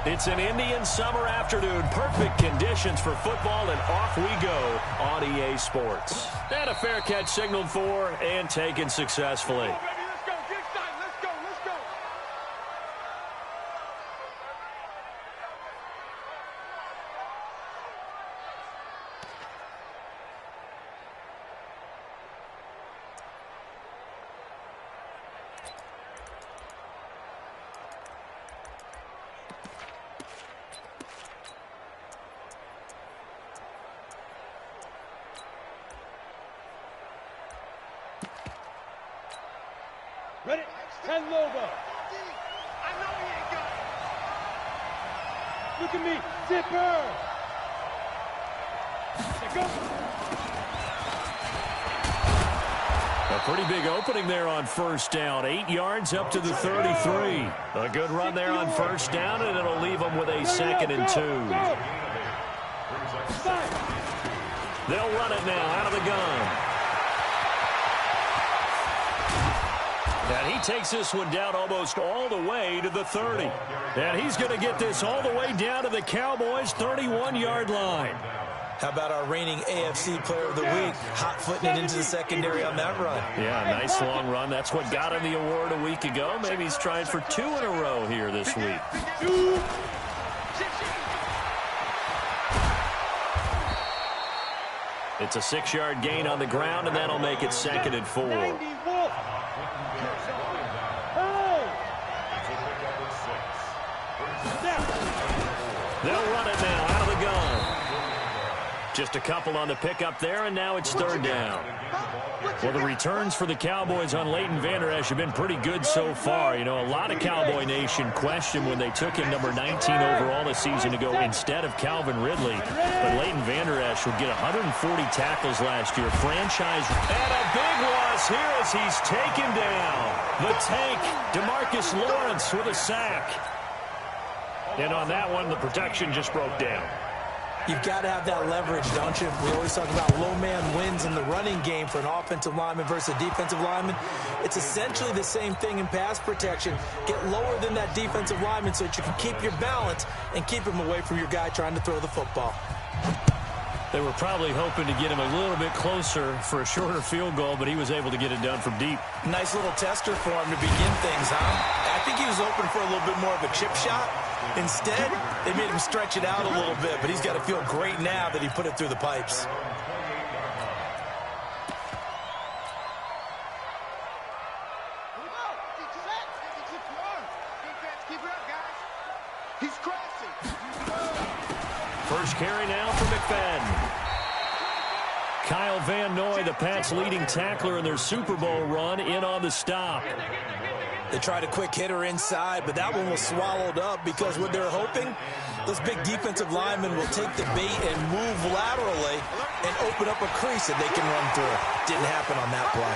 It's an Indian summer afternoon. Perfect conditions for football, and off we go on EA Sports. And a fair catch signaled for and taken successfully. Ready? And Lobo. I know he ain't got it. Look at me. Zipper. There goes. A pretty big opening there on first down. 8 yards up to the 33. A good run there on first down, and it'll leave them with a 2nd and 2. They'll run it now out of the gun. And he takes this one down almost all the way to the 30. And he's going to get this all the way down to the Cowboys' 31-yard line. How about our reigning AFC Player of the Week, hot-footing it into the secondary on that run? Yeah, nice long run. That's what got him the award a week ago. Maybe he's trying for 2 in a row here this week. It's a 6-yard gain on the ground, and that'll make it 2nd and 4. They'll run it now out of the gun. Just a couple on the pickup there, and now it's 3rd down. Well, the returns for the Cowboys on Leighton Vander Esch have been pretty good so far. You know, a lot of Cowboy Nation questioned when they took him number 19 overall a season ago instead of Calvin Ridley. But Leighton Vander Esch would get 140 tackles last year. Franchise. And a big loss here as he's taken down. The tank, DeMarcus Lawrence with a sack. And on that one, the protection just broke down. You've got to have that leverage, don't you? We always talk about low man wins in the running game for an offensive lineman versus a defensive lineman. It's essentially the same thing in pass protection. Get lower than that defensive lineman so that you can keep your balance and keep him away from your guy trying to throw the football. They were probably hoping to get him a little bit closer for a shorter field goal, but he was able to get it done from deep. Nice little tester for him to begin things, huh? I think he was hoping for a little bit more of a chip shot. Instead, they made him stretch it out a little bit, but he's got to feel great now that he put it through the pipes. First carry now for McFadden. Kyle Van Noy, the Pats' leading tackler in their Super Bowl run, in on the stop. They tried a quick hitter inside, but that one was swallowed up because what they're hoping, those big defensive linemen will take the bait and move laterally and open up a crease that they can run through. Didn't happen on that play.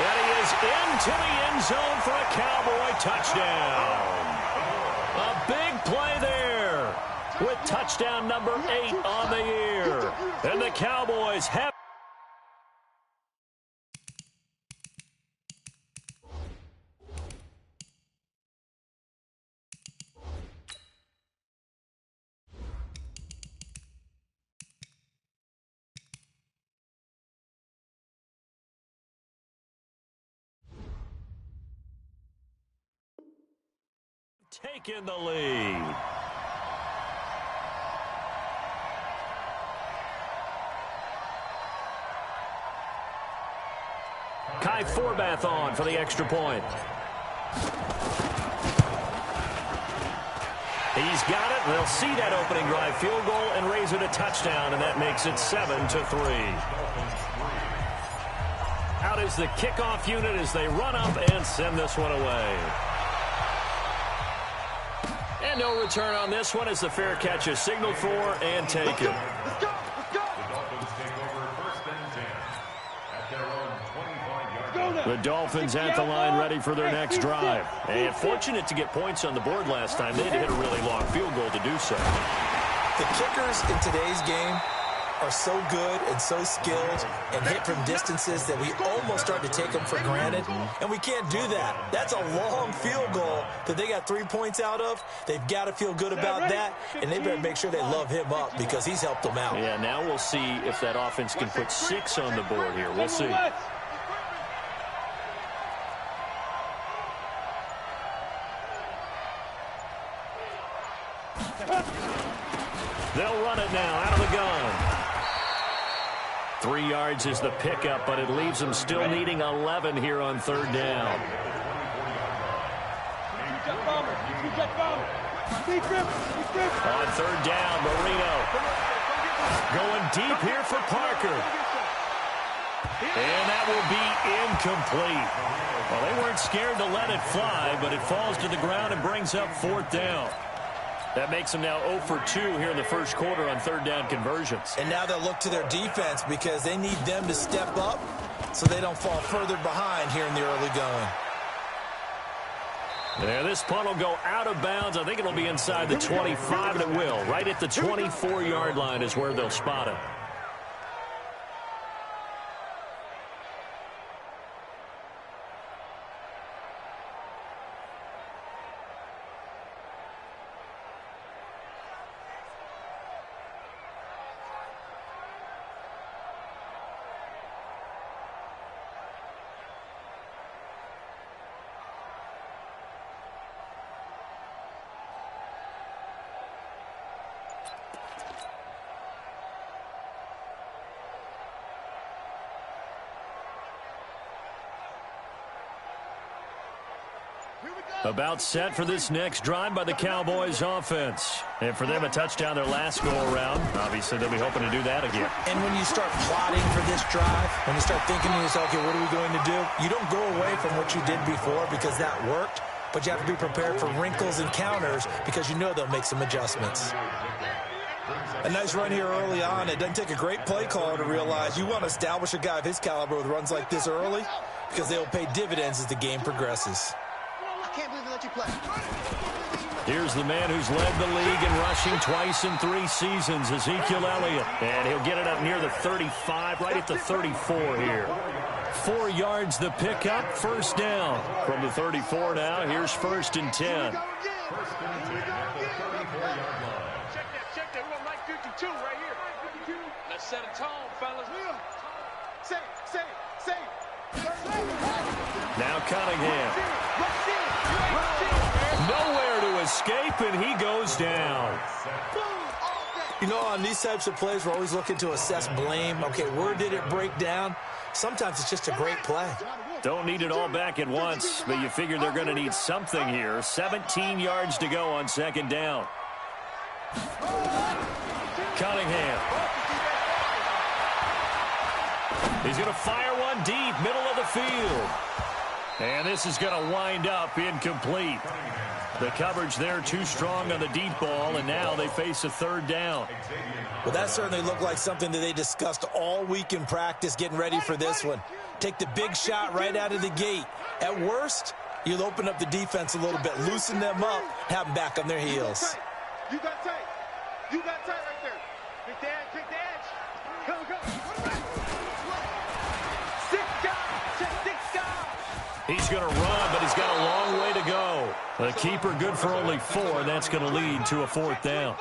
And he is into the end zone for a Cowboy touchdown. A big play there with touchdown number 8 on the year. And the Cowboys have taken the lead. Kai Forbath on for the extra point. He's got it. They'll see that opening drive field goal and raise it a touchdown, and that makes it 7-3. Out is the kickoff unit as they run up and send this one away. And no return on this one as the fair catch is signaled for and taken. Let's go. The Dolphins at the line ready for their next drive. And fortunate to get points on the board last time. They had to hit a really long field goal to do so. The kickers in today's game are so good and so skilled and hit from distances that we almost start to take them for granted, and we can't do that. That's a long field goal that they got 3 points out of. They've got to feel good about that, and they better make sure they love him up because he's helped them out. Yeah, now we'll see if that offense can put 6 on the board here. We'll see. They'll run it now out of the gun. 3 yards is the pickup, but it leaves them still needing 11 here on third down. On third down, Marino going deep here for Parker. And that will be incomplete. Well, they weren't scared to let it fly, but it falls to the ground and brings up fourth down. That makes them now 0 for 2 here in the first quarter on third down conversions. And now they'll look to their defense because they need them to step up so they don't fall further behind here in the early going. Yeah, this punt will go out of bounds. I think it'll be inside the 25, and it will. Right at the 24-yard line is where they'll spot it. About set for this next drive by the Cowboys offense. And for them, a touchdown their last go-around. Obviously, they'll be hoping to do that again. And when you start plotting for this drive, when you start thinking to yourself, okay, what are we going to do? You don't go away from what you did before because that worked, but you have to be prepared for wrinkles and counters because you know they'll make some adjustments. A nice run here early on. It doesn't take a great play caller to realize you want to establish a guy of his caliber with runs like this early because they'll pay dividends as the game progresses. Can't believe they let you play. Here's the man who's led the league in rushing twice in 3 seasons, Ezekiel Elliott. And he'll get it up near the 35, right at the 34 here. 4 yards the pickup, first down. From the 34 now, here's 1st and 10. Check that. We're going to like 52 right here. Let's set a tone, fellas. Say. Now Cunningham. Nowhere to escape, and he goes down. You know, on these types of plays, we're always looking to assess blame. Okay, where did it break down? Sometimes it's just a great play. Don't need it all back at once, but you figure they're going to need something here. 17 yards to go on second down. Cunningham. He's going to fire one deep, middle of the field. And this is going to wind up incomplete. The coverage there too strong on the deep ball, and now they face a third down. Well, that certainly looked like something that they discussed all week in practice getting ready for this one. Take the big shot right out of the gate. At worst, you'll open up the defense a little bit, loosen them up, have them back on their heels. You got tight. Right there. Pick the edge. Go. Six guys. He's going to run, but he's got a long way to go. The keeper good for only 4. That's going to lead to a fourth down.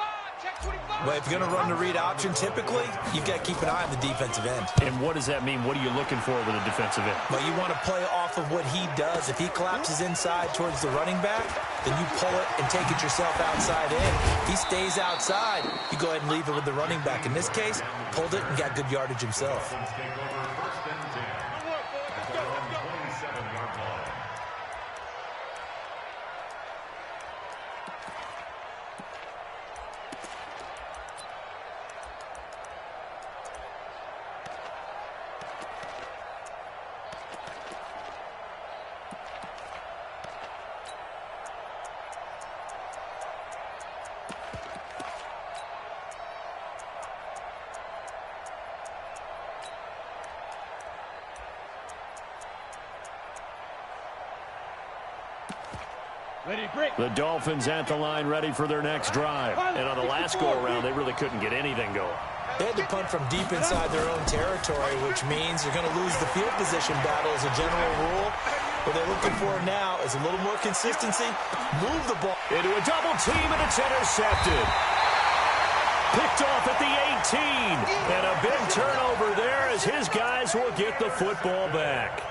But if you're going to run the read option, typically, you've got to keep an eye on the defensive end. And what does that mean? What are you looking for with a defensive end? Well, you want to play off of what he does. If he collapses inside towards the running back, then you pull it and take it yourself outside in. If he stays outside, you go ahead and leave it with the running back. In this case, pulled it and got good yardage himself. The Dolphins at the line ready for their next drive. And on the last go-around, they really couldn't get anything going. They had to punt from deep inside their own territory, which means you're going to lose the field position battle as a general rule. What they're looking for now is a little more consistency. Move the ball. Into a double team, and it's intercepted. Picked off at the 18. And a big turnover there as his guys will get the football back.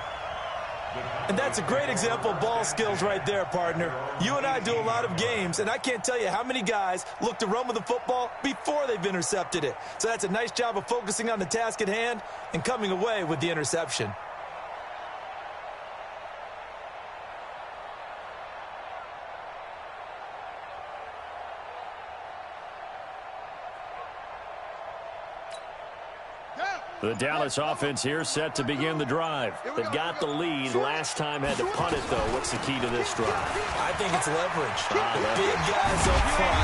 And that's a great example of ball skills right there, partner. You and I do a lot of games, and I can't tell you how many guys look to run with the football before they've intercepted it. So that's a nice job of focusing on the task at hand and coming away with the interception. The Dallas offense here set to begin the drive. They've got the lead. Last time had to punt it, though. What's the key to this drive? I think it's leverage. The big guys up front.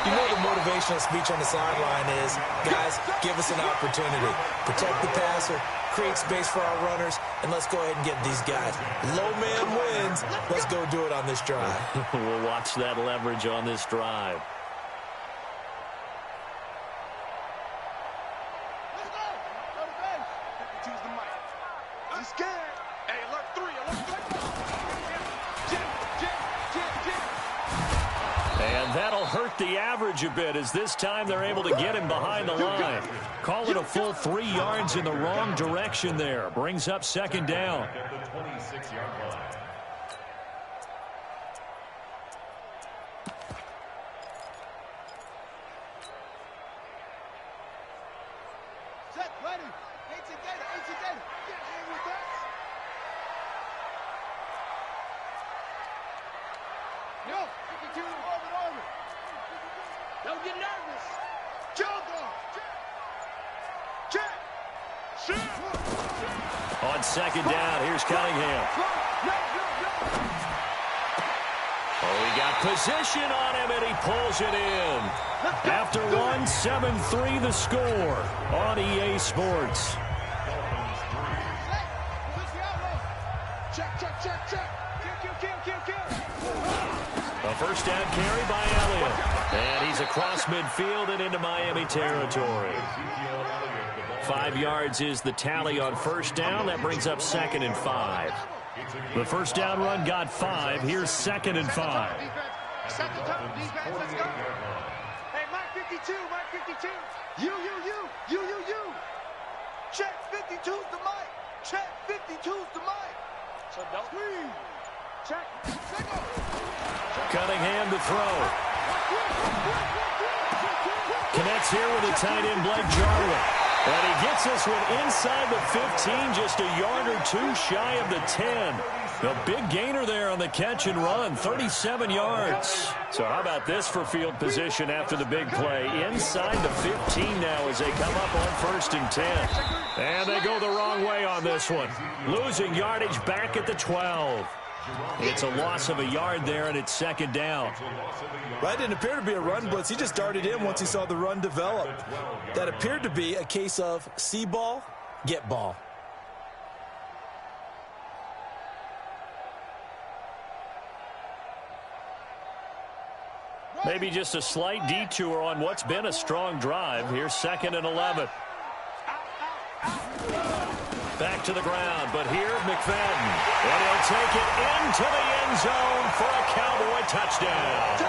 You know the motivational speech on the sideline is, guys, give us an opportunity. Protect the passer, create space for our runners, and let's go ahead and get these guys. Low man wins. Let's go do it on this drive. We'll watch that leverage on this drive. And that'll hurt the average a bit as this time they're able to get him behind the line. Call it a full 3 yards in the wrong direction there. Brings up second down. Don't get nervous. On second down, here's Cunningham. Oh, he got position on him, and he pulls it in. After one, 7-3 the score on EA Sports. A first down carry by Elliott. And he's across midfield and into Miami territory. 5 yards is the tally on first down. That brings up 2nd and 5. The first down run got 5. Here's 2nd and 5. Set the tone, defense, let's go. Hey, Mike 52, Mike 52. You. Check 52's the mic. Check 52's the mic. So don't check. Cunningham to throw. Connects here with a tight end, Blake Jarwin. And he gets this one inside the 15, just a yard or two shy of the 10. A big gainer there on the catch and run, 37 yards. So how about this for field position after the big play? Inside the 15 now as they come up on 1st and 10. And they go the wrong way on this one. Losing yardage back at the 12. It's a loss of a yard there, and it's 2nd down. Right, didn't appear to be a run blitz. He just darted in once he saw the run develop. That appeared to be a case of see ball, get ball. Maybe just a slight detour on what's been a strong drive. Here's 2nd and 11. Back to the ground, but here McFadden. And he'll take it into the end zone for a Cowboy touchdown.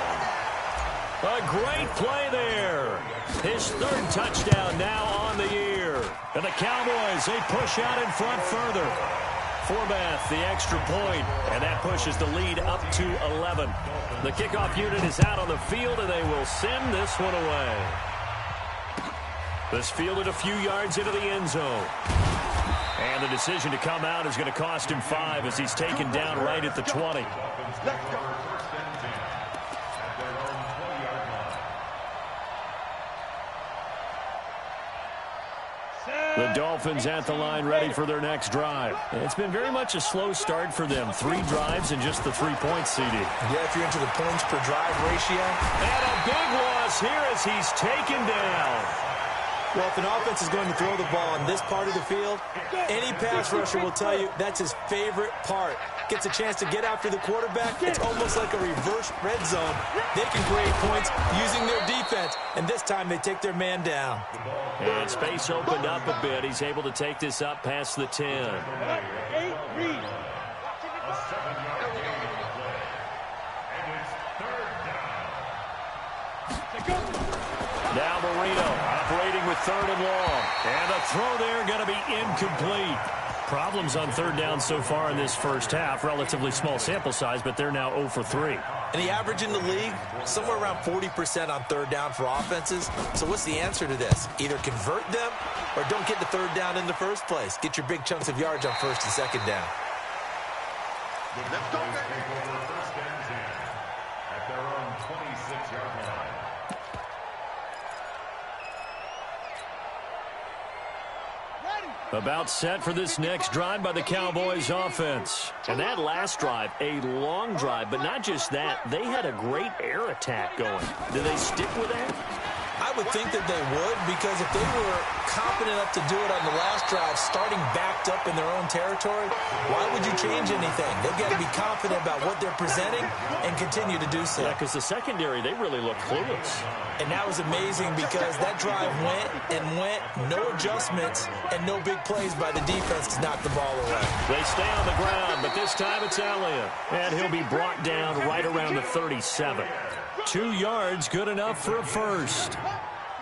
A great play there. His 3rd touchdown now on the year. And the Cowboys, they push out in front further. Forbath, the extra point, and that pushes the lead up to 11. The kickoff unit is out on the field, and they will send this one away. This fielded a few yards into the end zone. And the decision to come out is going to cost him 5 as he's taken down right at the 20. The Dolphins at the line ready for their next drive. It's been very much a slow start for them. 3 drives and just the 3 points, CD. Yeah, if you're into the points per drive ratio. And a big loss here as he's taken down. Well, if an offense is going to throw the ball on this part of the field, any pass rusher will tell you that's his favorite part. Gets a chance to get after the quarterback. It's almost like a reverse red zone. They can create points using their defense, and this time they take their man down. And space opened up a bit. He's able to take this up past the 10. 8, read. Now Marino operating with 3rd and long. And the throw there going to be incomplete. Problems on 3rd down so far in this first half. Relatively small sample size, but they're now 0 for 3. And the average in the league, somewhere around 40% on 3rd down for offenses. So what's the answer to this? Either convert them or don't get the 3rd down in the first place. Get your big chunks of yards on 1st and 2nd down. Let's go, first and 10 at their own 26-yard line. About set for this next drive by the Cowboys offense. And that last drive, a long drive, but not just that. They had a great air attack going. Do they stick with that? I would think that they would, because if they were confident enough to do it on the last drive, starting backed up in their own territory, why would you change anything? They've got to be confident about what they're presenting and continue to do so. Yeah, because the secondary, they really looked clueless. And that was amazing because that drive went and went, no adjustments, and no big plays by the defense to knock the ball away. They stay on the ground, but this time it's Elliott. And he'll be brought down right around the 37. 2 yards, good enough for a first.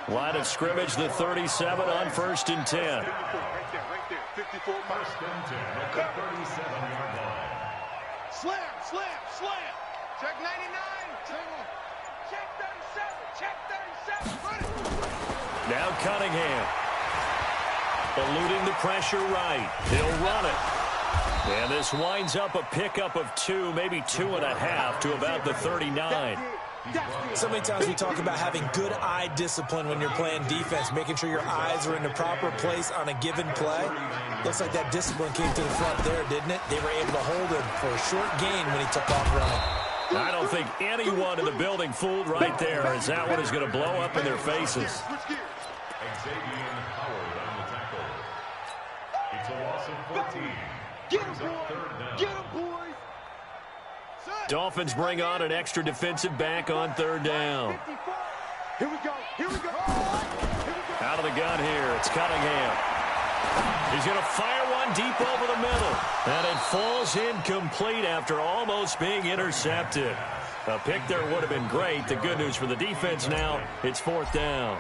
Line of scrimmage, the 37 on 1st and 10. Right there, 54 first and 10 at the 37-yard line. Slam. Check 99. Check 37. Run it. Now Cunningham. Eluding the pressure right. He'll run it. And this winds up a pickup of 2, maybe 2.5 to about the 39. So many times we talk about having good eye discipline when you're playing defense, making sure your eyes are in the proper place on a given play. Looks like that discipline came to the front there, didn't it? They were able to hold him for a short gain when he took off running. I don't think anyone in the building fooled right there, as that one is going to blow up in their faces. Xavier Howard on the tackle. It's a loss of 14. Get him, boy. Get him, boys. Dolphins bring on an extra defensive back on 3rd down. Here we go. Out of the gun here, it's Cunningham. He's going to fire one deep over the middle. And it falls incomplete after almost being intercepted. A pick there would have been great. The good news for the defense now, it's 4th down.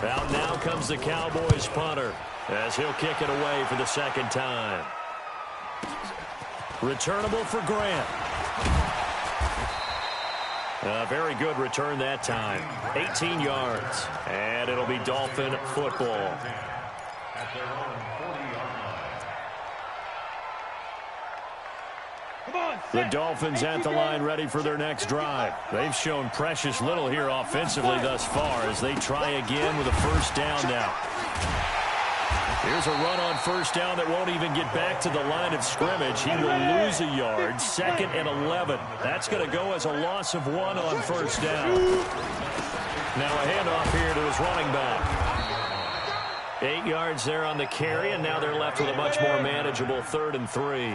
Out now comes the Cowboys punter, as he'll kick it away for the 2nd time. Returnable for Grant. A very good return that time. 18 yards. And it'll be Dolphin football. At their own 40-yard line. The Dolphins at the line ready for their next drive. They've shown precious little here offensively thus far as they try again with a 1st down now. Here's a run on 1st down that won't even get back to the line of scrimmage. He will lose a yard. 2nd and 11. That's going to go as a loss of 1 on 1st down. Now a handoff here to his running back. 8 yards there on the carry, and now they're left with a much more manageable 3rd and 3.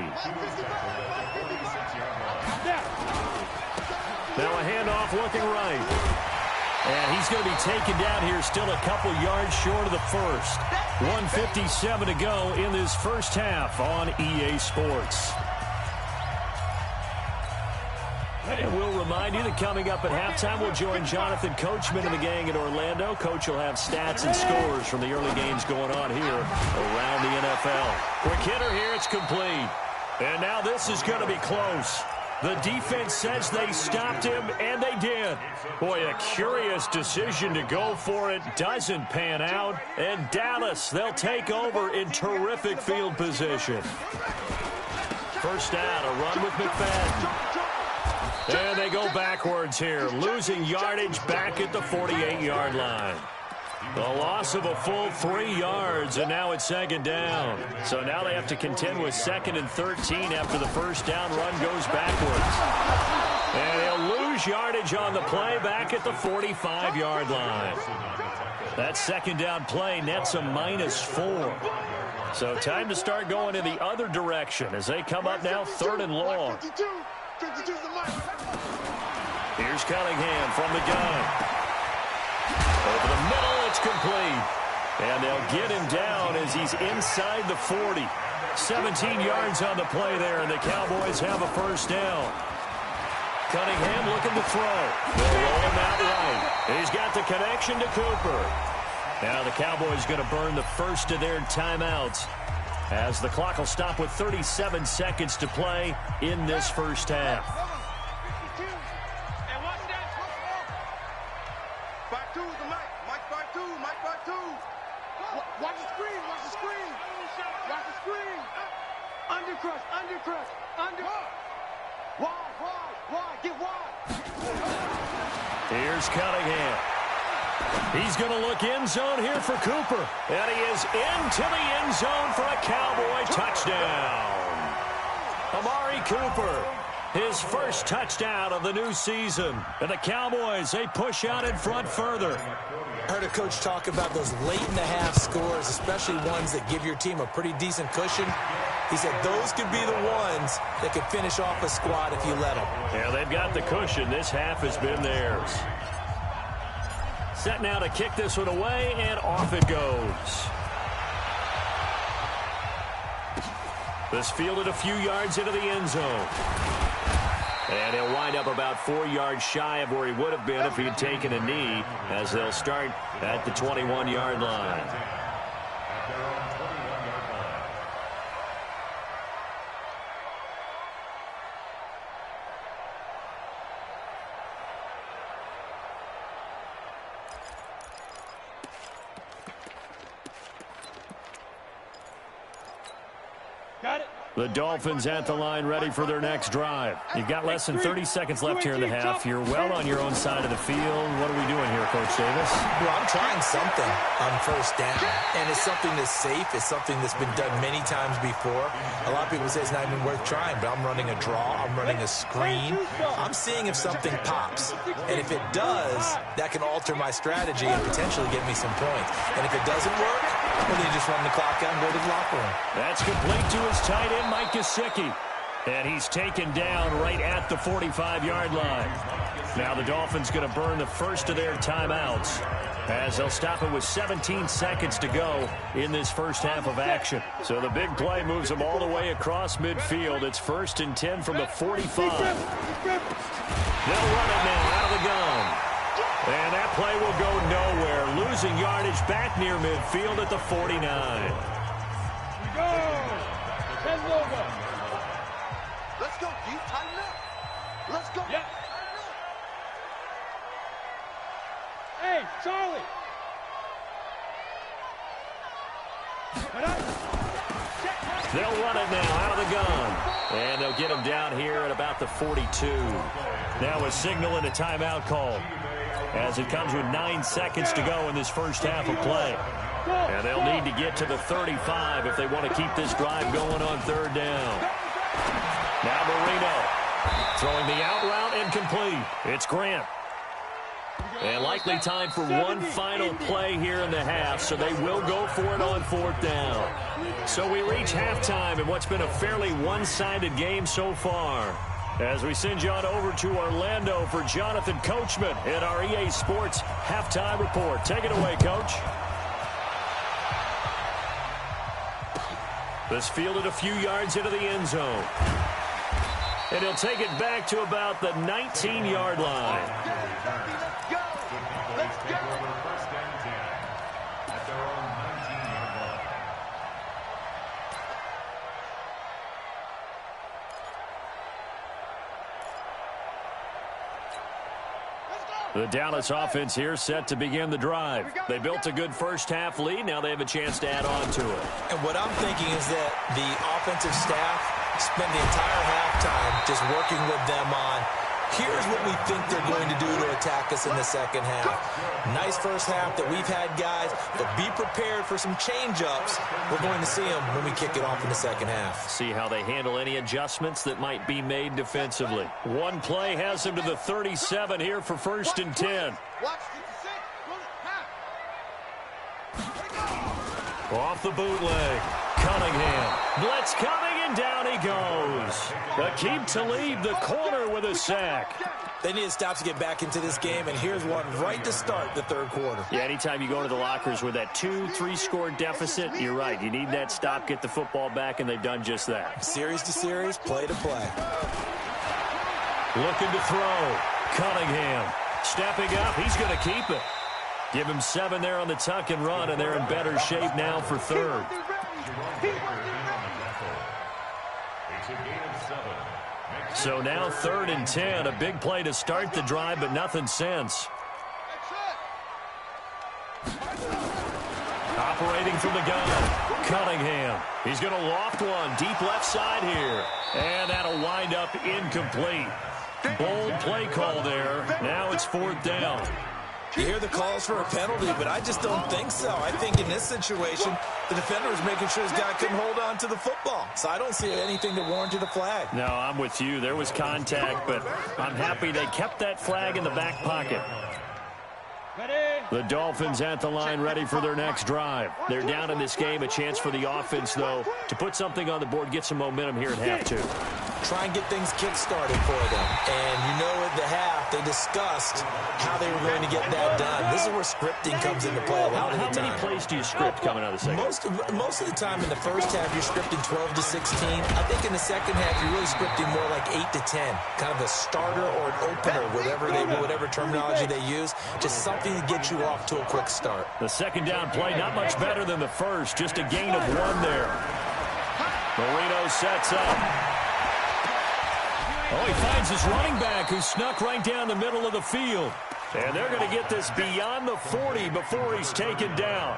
Now a handoff looking right. And he's going to be taken down here still a couple yards short of the first. 1:57 to go in this first half on EA Sports. And we'll remind you that coming up at halftime, we'll join Jonathan Coachman and the gang in Orlando. Coach will have stats and scores from the early games going on here around the NFL. Quick hitter here, it's complete. And now this is going to be close. The defense says they stopped him, and they did. Boy, a curious decision to go for it. Doesn't pan out. And Dallas, they'll take over in terrific field position. First down, a run with McFadden. And they go backwards here, losing yardage back at the 48-yard line. The loss of a full 3 yards, and now it's 2nd down. So now they have to contend with 2nd and 13 after the first down run goes backwards. And they'll lose yardage on the play back at the 45-yard line. That second down play nets a -4. So time to start going in the other direction as they come up now 3rd and long. Here's Cunningham from the gun. Over the middle, it's complete. And they'll get him down as he's inside the 40. 17 yards on the play there, and the Cowboys have a first down. Cunningham looking to throw. They'll roll him out right. He's got the connection to Cooper. Now the Cowboys going to burn the first of their timeouts as the clock will stop with 37 seconds to play in this first half. Watch the screen, watch the screen. Watch the screen. Undercrush, undercrush, under. Wide, get wide. Here's Cunningham. He's going to look end zone here for Cooper. And he is into the end zone for a Cowboy touchdown. Amari Cooper, his first touchdown of the new season. And the Cowboys, they push out in front further. I heard a coach talk about those late-in-the-half scores, especially ones that give your team a pretty decent cushion. He said those could be the ones that could finish off a squad if you let them. Yeah, they've got the cushion. This half has been theirs. Set now to kick this one away, and off it goes. This fielded a few yards into the end zone. And he'll wind up about 4 yards shy of where he would have been if he had taken a knee, as they'll start at the 21-yard line. Got it. The Dolphins at the line ready for their next drive. You've got less than 30 seconds left here in the half. You're well on your own side of the field. What are we doing here, Coach Davis? Well, I'm trying something on first down, and it's something that's safe. It's something that's been done many times before. A lot of people say it's not even worth trying, but I'm running a draw. I'm running a screen. I'm seeing if something pops, and if it does, that can alter my strategy and potentially get me some points. And if it doesn't work, well, then you just run the clock out and go to the locker room. That's complete to his tight end, Mike Gesicki. And he's taken down right at the 45-yard line. Now the Dolphins going to burn the first of their timeouts as they'll stop it with 17 seconds to go in this first half of action. So the big play moves them all the way across midfield. It's 1st and 10 from the 45. They'll run it now out of the gun. And that play will go nowhere. Losing yardage back near midfield at the 49. Let's go, D. Tighten up. Let's go. Yeah. Hey, Charlie. They'll run it now out of the gun. And they'll get him down here at about the 42. Now a signal and a timeout call, as it comes with 9 seconds to go in this first half of play. And they'll need to get to the 35 if they want to keep this drive going on 3rd down. Now Marino throwing the out route incomplete. It's Grant. And likely time for one final play here in the half, so they will go for it on 4th down. So we reach halftime in what's been a fairly one-sided game so far, as we send you on over to Orlando for Jonathan Coachman in our EA Sports Halftime Report. Take it away, Coach. This fielded a few yards into the end zone. And he'll take it back to about the 19-yard line. Let's go. The Dallas offense here set to begin the drive. They built a good first half lead. Now they have a chance to add on to it. And what I'm thinking is that the offensive staff spend the entire halftime just working with them on, here's what we think they're going to do to attack us in the second half. Nice first half that we've had, guys, but be prepared for some change-ups. We're going to see them when we kick it off in the second half. See how they handle any adjustments that might be made defensively. One play has them to the 37 here for 1st and 10. Watch 56. Off the bootleg. Cunningham. Blitz coming, and down he goes. Aqib Talib, the corner, with a sack. They need to stop to get back into this game, and here's one right to start the third quarter. Yeah, anytime you go to the lockers with that 2-3 score deficit, you're right. You need that stop, get the football back, and they've done just that. Series to series, play to play. Looking to throw. Cunningham stepping up. He's going to keep it. Give him 7 there on the tuck and run, and they're in better shape now for third. So now 3rd and 10. A big play to start the drive, but nothing since. Operating from the gun. Cunningham. He's going to loft one deep left side here. And that'll wind up incomplete. Bold play call there. Now it's 4th down. You hear the calls for a penalty, but I just don't think so. I think in this situation, the defender was making sure his guy couldn't hold on to the football. So I don't see anything to warrant a flag. No, I'm with you. There was contact, but I'm happy they kept that flag in the back pocket. The Dolphins at the line ready for their next drive. They're down in this game. A chance for the offense, though, to put something on the board, get some momentum here at half 2. Try and get things kick-started for them. And you know at the half, they discussed how they were going to get that done. This is where scripting comes into play a lot of the time. How many plays do you script coming out of the second? Most of the time in the first half, you're scripting 12 to 16. I think in the second half, you're really scripting more like 8 to 10. Kind of a starter or an opener, whatever terminology they use. Just something to get you off to a quick start. The second down play, not much better than the first. Just a gain of 1 there. Marino sets up. Oh, he finds his running back who snuck right down the middle of the field. And they're going to get this beyond the 40 before he's taken down.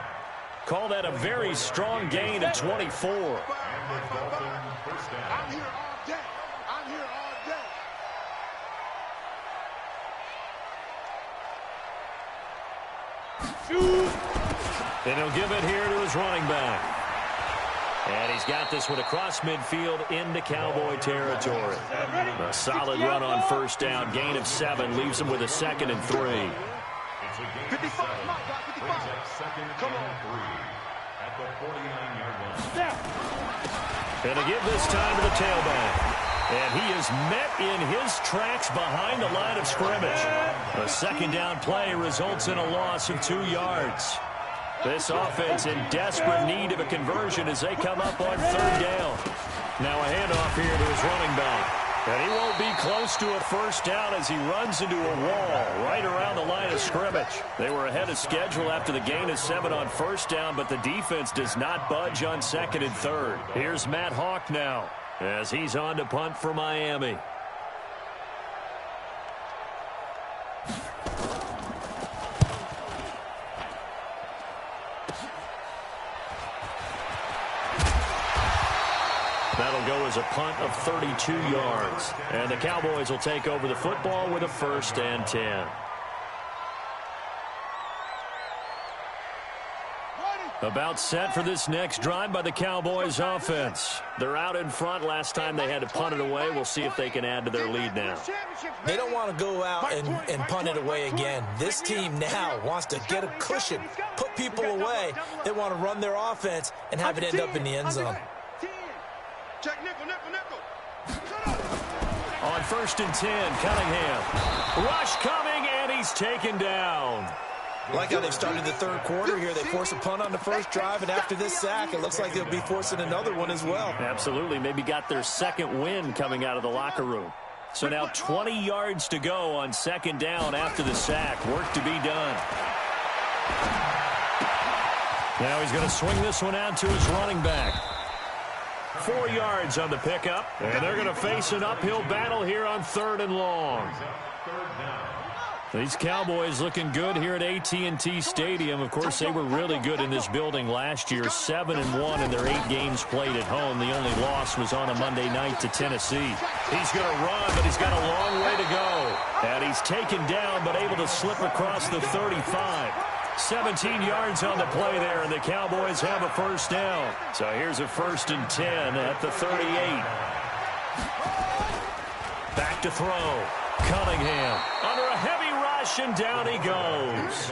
Call that a very strong gain of 24. I'm here all day. I'm here all day. And he'll give it here to his running back. And he's got this one across midfield into Cowboy territory. A solid run on first down. Gain of 7 leaves him with a 2nd and 3. 55, come on. At the 49-yard line. And to give this time to the tailback. And he is met in his tracks behind the line of scrimmage. A second down play results in a loss of 2 yards. This offense in desperate need of a conversion as they come up on 3rd down. Now a handoff here to his running back. And he won't be close to a first down as he runs into a wall right around the line of scrimmage. They were ahead of schedule after the gain of 7 on first down, but the defense does not budge on 2nd and 3rd. Here's Matt Hawk now as he's on to punt for Miami. That'll go as a punt of 32 yards. And the Cowboys will take over the football with a 1st and 10. About set for this next drive by the Cowboys offense. They're out in front. Last time they had to punt it away. We'll see if they can add to their lead now. They don't want to go out and punt it away again. This team now wants to get a cushion, put people away. They want to run their offense and have it end up in the end zone. Check nickel. On 1st and 10, Cunningham. Rush coming, and he's taken down. Like how they've started the third quarter here. They force a punt on the first drive, and after this sack, it looks like they'll be forcing another one as well. Absolutely. Maybe got their 2nd win coming out of the locker room. So now 20 yards to go on 2nd down after the sack. Work to be done. Now he's going to swing this one out to his running back. 4 yards on the pickup, and they're going to face an uphill battle here on 3rd and long. These Cowboys looking good here at AT&T Stadium. Of course, they were really good in this building last year, 7-1 in their 8 games played at home. The only loss was on a Monday night to Tennessee. He's going to run, but he's got a long way to go. And he's taken down, but able to slip across the 35. 17 yards on the play there, and the Cowboys have a 1st down. So here's a 1st and 10 at the 38. Back to throw. Cunningham under a heavy rush, and down he goes.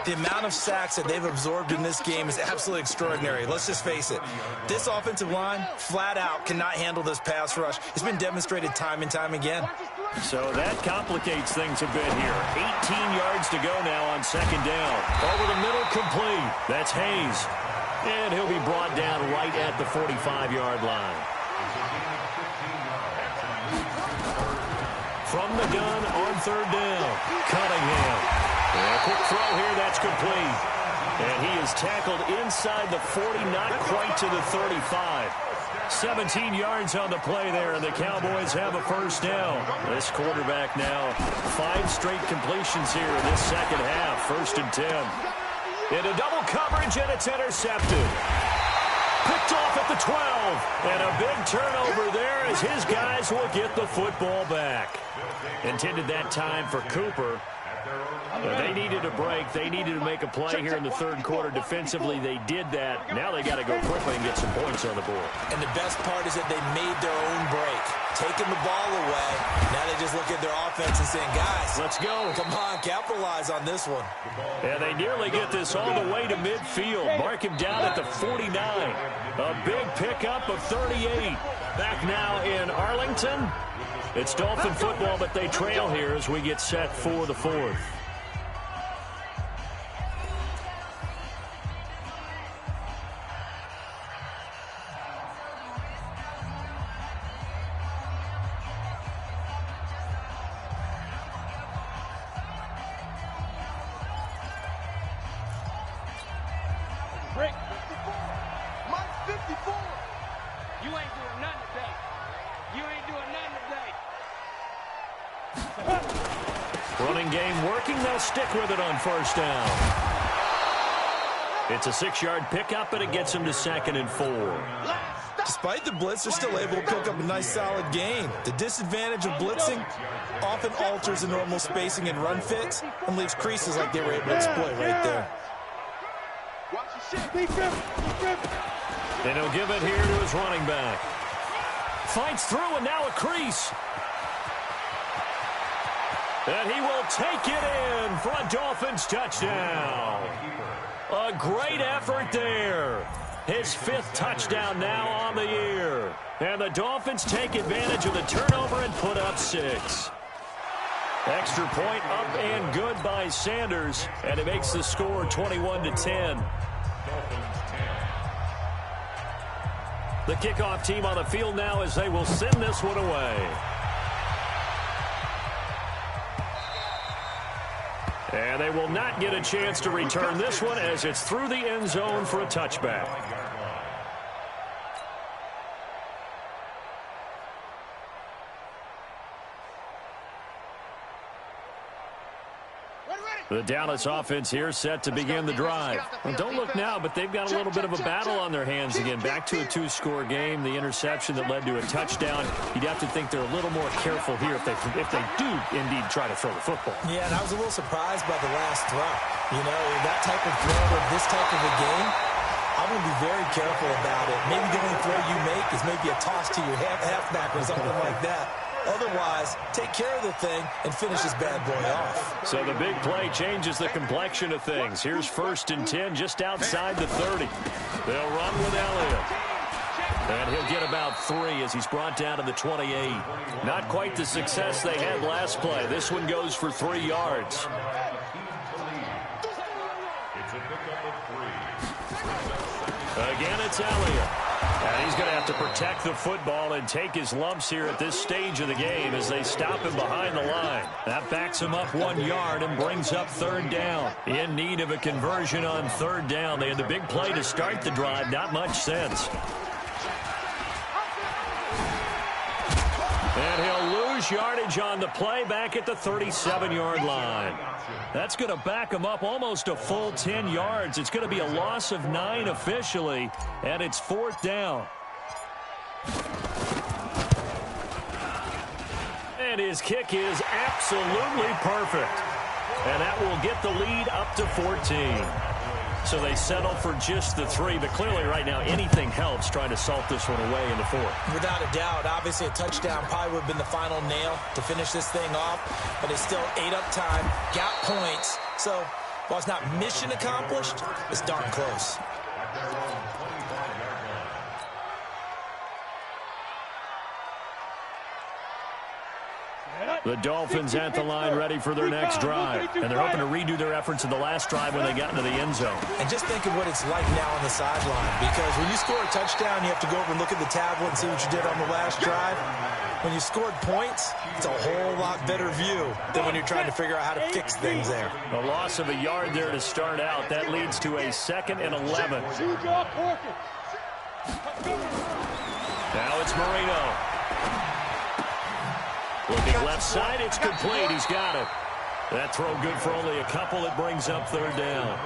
The amount of sacks that they've absorbed in this game is absolutely extraordinary. Let's just face it. This offensive line, flat out, cannot handle this pass rush. It's been demonstrated time and time again. So that complicates things a bit here. 18 yards to go now on second down. Over the middle, complete. That's Hayes. And he'll be brought down right at the 45-yard line. From the gun on third down, Cunningham. And a quick throw here, that's complete. And he is tackled inside the 40, not quite to the 35. 17 yards on the play there, and the Cowboys have a first down. This quarterback now, 5 straight completions here in this second half, 1st and 10. Into double coverage, and it's intercepted. Picked off at the 12, and a big turnover there as his guys will get the football back. Intended that time for Cooper. They needed a break. They needed to make a play here in the third quarter. Defensively, they did that. Now they got to go quickly and get some points on the board. And the best part is that they made their own break. Taking the ball away. Now they just look at their offense and saying, guys, let's go. Come on, capitalize on this one. And they nearly get this all the way to midfield. Mark him down at the 49. A big pickup of 38. Back now in Arlington. It's Dolphin football, but they trail here as we get set for the 4th. Rick, 54. Mike, 54. You ain't doing nothing today. You ain't doing nothing today. Running game working. They'll stick with it on first down. It's a 6-yard pickup, and it gets them to 2nd and 4. Despite the blitz, they're still able to pick up a nice, solid gain. The disadvantage of blitzing often alters the normal spacing and run fits and leaves creases like they were able to exploit right there. And he'll give it here to his running back. Fights through, and now a crease. And he will take it in for a Dolphins touchdown. A great effort there. His 5th touchdown now on the year. And the Dolphins take advantage of the turnover and put up 6. Extra point up and good by Sanders. And it makes the score 21-10. The kickoff team on the field now as they will send this one away. And they will not get a chance to return this one as it's through the end zone for a touchback. The Dallas offense here set to begin the drive. Well, don't look now, but they've got a little bit of a battle on their hands again. Back to a 2-score game. The interception that led to a touchdown. You'd have to think they're a little more careful here if they do indeed try to throw the football. Yeah, and I was a little surprised by the last throw. You know, that type of throw of this type of a game, I'm going to be very careful about it. Maybe the only throw you make is maybe a toss to your halfback or something like that. Otherwise, take care of the thing and finish this bad boy off. So the big play changes the complexion of things. Here's 1st and 10 just outside the 30. They'll run with Elliott. And he'll get about 3 as he's brought down to the 28. Not quite the success they had last play. This one goes for 3 yards. Again, it's Elliott. And he's going to have to protect the football and take his lumps here at this stage of the game as they stop him behind the line. That backs him up 1 yard and brings up 3rd down. In need of a conversion on 3rd down. They had the big play to start the drive. Not much sense. And he'll lose yardage on the play back at the 37-yard line. That's going to back him up almost a full 10 yards. It's going to be a loss of 9 officially, and it's 4th down. And his kick is absolutely perfect. And that will get the lead up to 14. So they settle for just the 3, but clearly right now anything helps trying to salt this one away in the 4th. Without a doubt, obviously a touchdown probably would have been the final nail to finish this thing off, but they still ate up time, got points. So while it's not mission accomplished, it's darn close. The Dolphins at the line ready for their next drive. And they're hoping to redo their efforts in the last drive when they got into the end zone. And just think of what it's like now on the sideline. Because when you score a touchdown, you have to go over and look at the tablet and see what you did on the last drive. When you scored points, it's a whole lot better view than when you're trying to figure out how to fix things there. A loss of a yard there to start out. That leads to a 2nd and 11. Now it's Marino. Looking left side, it's complete. He's got it. That throw good for only a couple. It brings up 3rd down.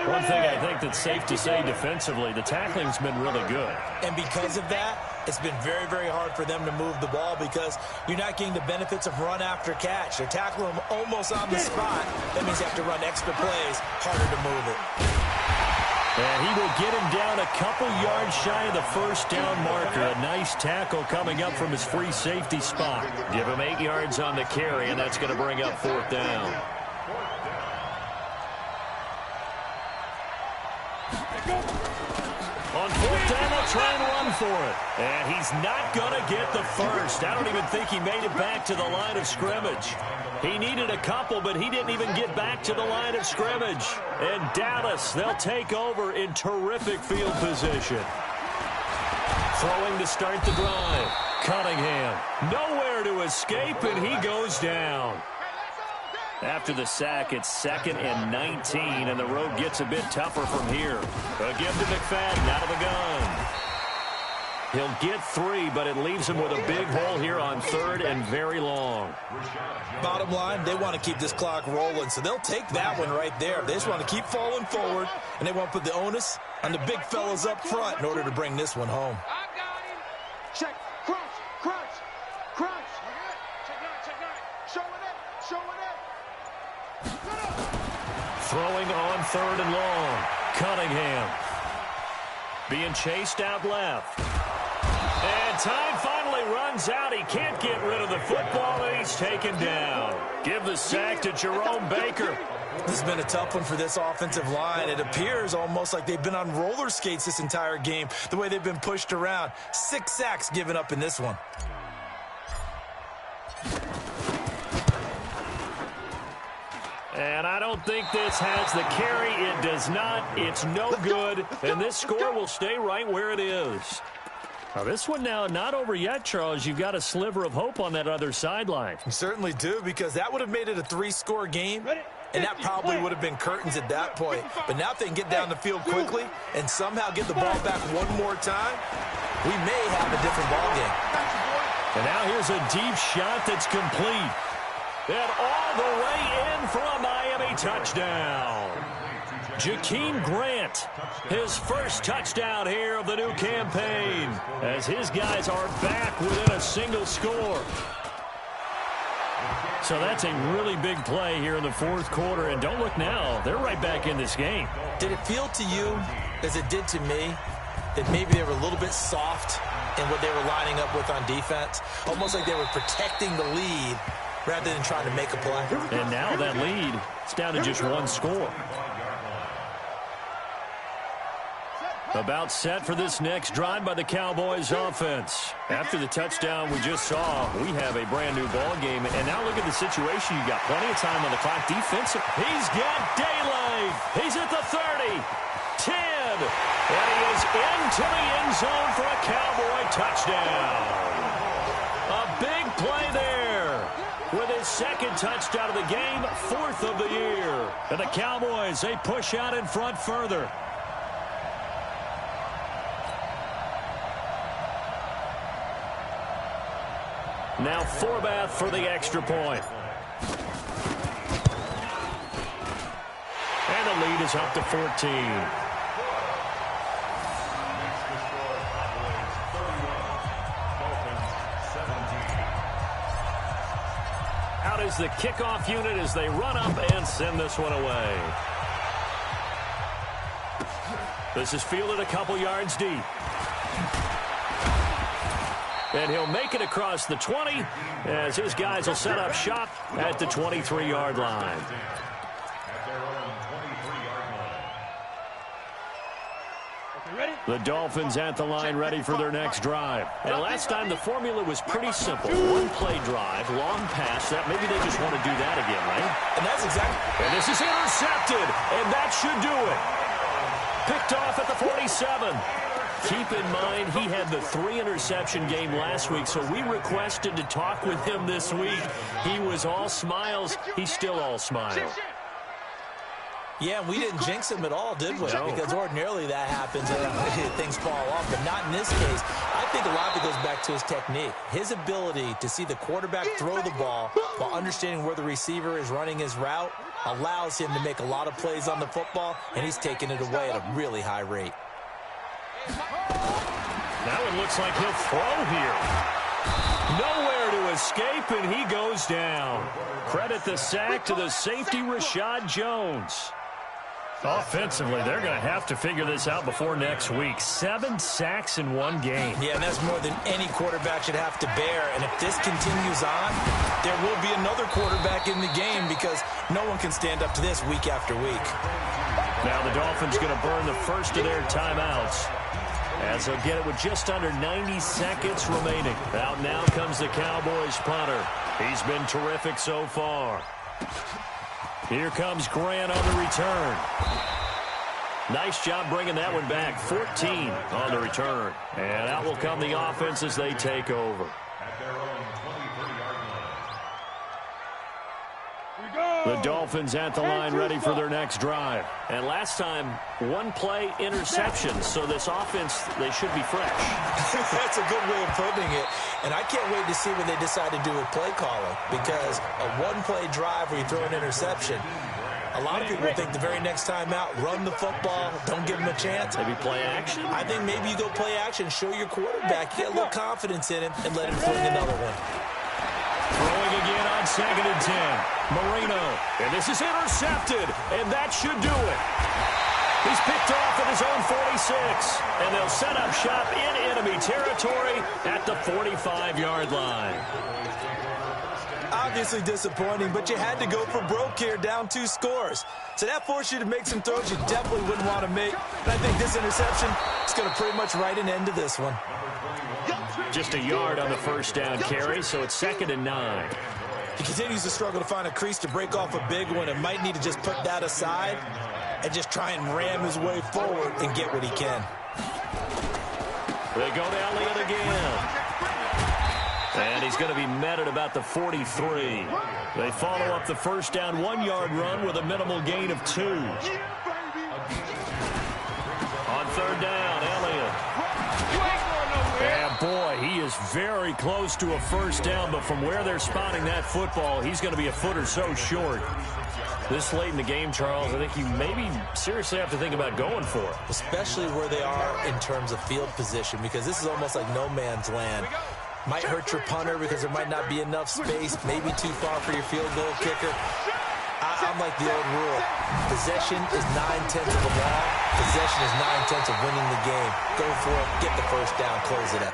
One thing I think that's safe to say defensively, the tackling's been really good. And because of that, it's been very, very hard for them to move the ball because you're not getting the benefits of run after catch. They're tackling them almost on the spot. That means you have to run extra plays, harder to move it. And he will get him down a couple yards shy of the 1st down marker. A nice tackle coming up from his free safety spot. Give him 8 yards on the carry, and that's going to bring up 4th down. On 4th down, they'll try and run for it. And he's not going to get the first. I don't even think he made it back to the line of scrimmage. He needed a couple, but he didn't even get back to the line of scrimmage. And Dallas, they'll take over in terrific field position. Throwing to start the drive. Cunningham, nowhere to escape, and he goes down. After the sack, it's 2nd and 19, and the road gets a bit tougher from here. Again to McFadden out of the gun. He'll get 3, but it leaves him with a big hole here on 3rd and very long. Bottom line, they want to keep this clock rolling, so they'll take that one right there. They just want to keep falling forward, and they want to put the onus on the big fellas up front in order to bring this one home. I got him. Check. Crunch. Crunch. Crunch. Check out. Show it up. Show it up. Throwing on 3rd and long. Cunningham. Being chased out left. And time finally runs out. He can't get rid of the football, and he's taken down. Give the sack to Jerome Baker. This has been a tough one for this offensive line. It appears almost like they've been on roller skates this entire game, the way they've been pushed around. 6 sacks given up in this one. And I don't think this has the carry. It does not. It's no good. And this score will stay right where it is. Now, this one now not over yet, Charles. You've got a sliver of hope on that other sideline. You certainly do, because that would have made it a 3-score game, and that probably would have been curtains at that point. But now if they can get down the field quickly and somehow get the ball back one more time, we may have a different ball game. And now here's a deep shot that's complete. And all the way in for a Miami touchdown. Jakeem Grant, his first touchdown here of the new campaign, as his guys are back within a single score. So that's a really big play here in the 4th quarter, and don't look now, they're right back in this game. Did it feel to you, as it did to me, that maybe they were a little bit soft in what they were lining up with on defense? Almost like they were protecting the lead rather than trying to make a play. And now that lead, it's down to just 1 score. About set for this next drive by the Cowboys offense. After the touchdown we just saw, we have a brand new ball game. And now look at the situation. You've got plenty of time on the clock. Defensive. He's got daylight. He's at the 30, 10. And he is into the end zone for a Cowboy touchdown. A big play there. With his 2nd touchdown of the game, 4th of the year. And the Cowboys, they push out in front further. Now Forbath for the extra point. And the lead is up to 14. Out is the kickoff unit as they run up and send this one away. This is fielded a couple yards deep. And he'll make it across the 20 as his guys will set up shop at the 23-yard line. The Dolphins at the line ready for their next drive. And last time the formula was pretty simple. One-play drive, long pass. That maybe they just want to do that again, right? And that's exactly. And this is intercepted, and that should do it. Picked off at the 47. Keep in mind, he had the 3-interception game last week, so we requested to talk with him this week. He was all smiles. He's still all smiles. Yeah, we didn't jinx him at all, did we? No. Because ordinarily that happens and things fall off, but not in this case. I think a lot of it goes back to his technique. His ability to see the quarterback throw the ball while understanding where the receiver is running his route allows him to make a lot of plays on the football, and he's taking it away at a really high rate. That one looks like he'll throw here. Nowhere to escape, and he goes down. Credit the sack to the safety, Rashad Jones. Offensively, they're going to have to figure this out before next week. 7 sacks in one game. Yeah, and that's more than any quarterback should have to bear. And if this continues on, there will be another quarterback in the game because no one can stand up to this week after week. Now the Dolphins going to burn the first of their timeouts as they'll get it with just under 90 seconds remaining. Out now comes the Cowboys punter. He's been terrific so far. Here comes Grant on the return. Nice job bringing that one back. 14 on the return. And out will come the offense as they take over. The Dolphins at the line ready for their next drive. And last time, one-play interception. So this offense, they should be fresh. That's a good way of putting it. And I can't wait to see what they decide to do with play calling. Because a one-play drive where you throw an interception, a lot of people think the very next time out, run the football, don't give them a chance. Maybe play action? I think maybe you go play action, show your quarterback, get a little confidence in him, and let him fling another one. Throwing again on 2nd and 10. Marino. And this is intercepted. And that should do it. He's picked off at his own 46. And they'll set up shop in enemy territory at the 45-yard line. Obviously disappointing, but you had to go for broke here, down 2 scores. So that forced you to make some throws you definitely wouldn't want to make. And I think this interception is going to pretty much write an end to this one. Just a yard on the first down carry, so it's 2nd and 9. He continues to struggle to find a crease to break off a big one and might need to just put that aside and just try and ram his way forward and get what he can. They go to Elliott again. And he's going to be met at about the 43. They follow up the first down 1-yard run with a minimal gain of 2. On 3rd down, Elliott. And boy, he is very close to a first down, but from where they're spotting that football, he's going to be a foot or so short. This late in the game, Charles, I think you maybe seriously have to think about going for it. Especially where they are in terms of field position, because this is almost like no man's land. Might hurt your punter because there might not be enough space, maybe too far for your field goal kicker. I'm like the old rule. Possession is 9/10 of the ball. Possession is 9/10 of winning the game. Go for it, get the first down, close it up.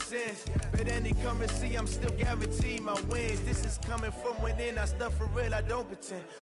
sense. But any come and see, I'm still guaranteed my wins. This is coming from within, I stuff for real, I don't pretend.